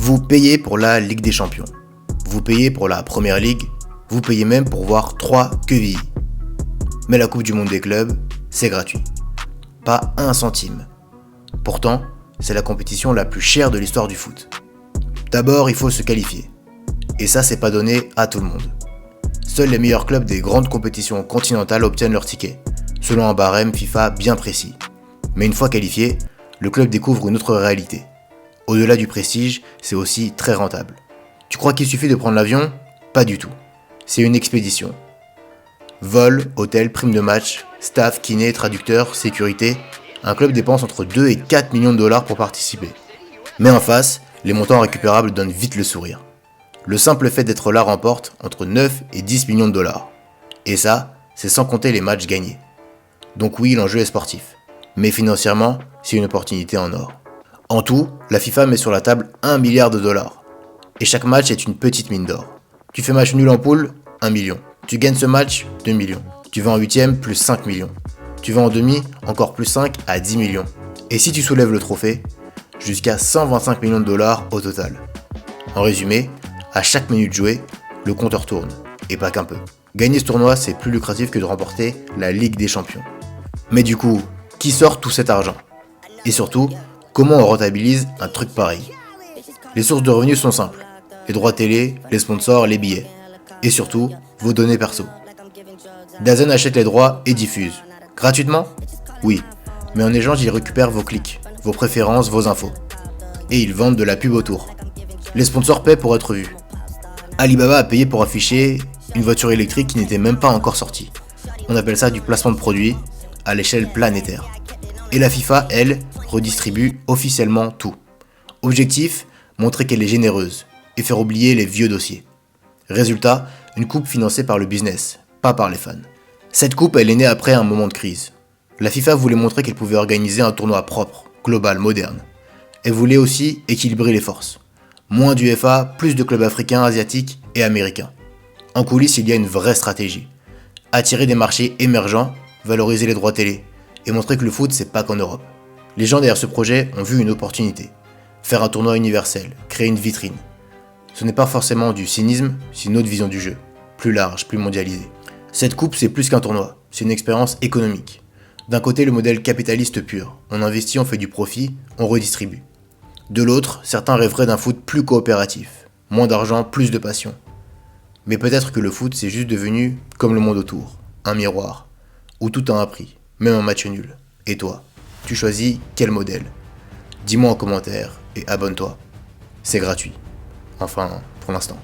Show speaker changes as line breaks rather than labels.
Vous payez pour la Ligue des Champions. Vous payez pour la Première Ligue. Vous payez même pour voir 3 quevilles. Mais la Coupe du Monde des clubs, c'est gratuit. Pas un centime. Pourtant, c'est la compétition la plus chère de l'histoire du foot. D'abord, il faut se qualifier. Et ça, c'est pas donné à tout le monde. Seuls les meilleurs clubs des grandes compétitions continentales obtiennent leur ticket, selon un barème FIFA bien précis. Mais une fois qualifié, le club découvre une autre réalité. Au-delà du prestige, c'est aussi très rentable. Tu crois qu'il suffit de prendre l'avion ? Pas du tout. C'est une expédition. Vol, hôtel, prime de match, staff, kiné, traducteur, sécurité. Un club dépense entre 2 et 4 millions de dollars pour participer. Mais en face, les montants récupérables donnent vite le sourire. Le simple fait d'être là remporte entre 9 et 10 millions de dollars. Et ça, c'est sans compter les matchs gagnés. Donc oui, l'enjeu est sportif. Mais financièrement, c'est une opportunité en or. En tout, la FIFA met sur la table 1 milliard de dollars. Et chaque match est une petite mine d'or. Tu fais match nul en poule, 1 million. Tu gagnes ce match, 2 millions. Tu vas en huitième, plus 5 millions. Tu vas en demi, encore plus 5 à 10 millions. Et si tu soulèves le trophée, jusqu'à 125 millions de dollars au total. En résumé, à chaque minute jouée, le compteur tourne. Et pas qu'un peu. Gagner ce tournoi, c'est plus lucratif que de remporter la Ligue des Champions. Mais du coup, qui sort tout cet argent ? Et surtout, comment on rentabilise un truc pareil ? Les sources de revenus sont simples. Les droits télé, les sponsors, les billets. Et surtout, vos données perso. DAZN achète les droits et diffuse. Gratuitement ? Oui. Mais en échange, ils récupèrent vos clics, vos préférences, vos infos. Et ils vendent de la pub autour. Les sponsors paient pour être vus. Alibaba a payé pour afficher une voiture électrique qui n'était même pas encore sortie. On appelle ça du placement de produits à l'échelle planétaire. Et la FIFA, elle, redistribue officiellement tout. Objectif, montrer qu'elle est généreuse et faire oublier les vieux dossiers. Résultat, une coupe financée par le business, pas par les fans. Cette coupe, elle est née après un moment de crise. La FIFA voulait montrer qu'elle pouvait organiser un tournoi propre, global, moderne. Elle voulait aussi équilibrer les forces. Moins d'UEFA, plus de clubs africains, asiatiques et américains. En coulisses, il y a une vraie stratégie. Attirer des marchés émergents, valoriser les droits télé et montrer que le foot, c'est pas qu'en Europe. Les gens derrière ce projet ont vu une opportunité. Faire un tournoi universel, créer une vitrine. Ce n'est pas forcément du cynisme, c'est une autre vision du jeu, plus large, plus mondialisée. Cette coupe, c'est plus qu'un tournoi, c'est une expérience économique. D'un côté, le modèle capitaliste pur, on investit, on fait du profit, on redistribue. De l'autre, certains rêveraient d'un foot plus coopératif, moins d'argent, plus de passion. Mais peut-être que le foot, c'est juste devenu comme le monde autour, un miroir, où tout a un prix, même un match nul. Et toi, tu choisis quel modèle ? Dis-moi en commentaire et abonne-toi. C'est gratuit. Enfin, pour l'instant.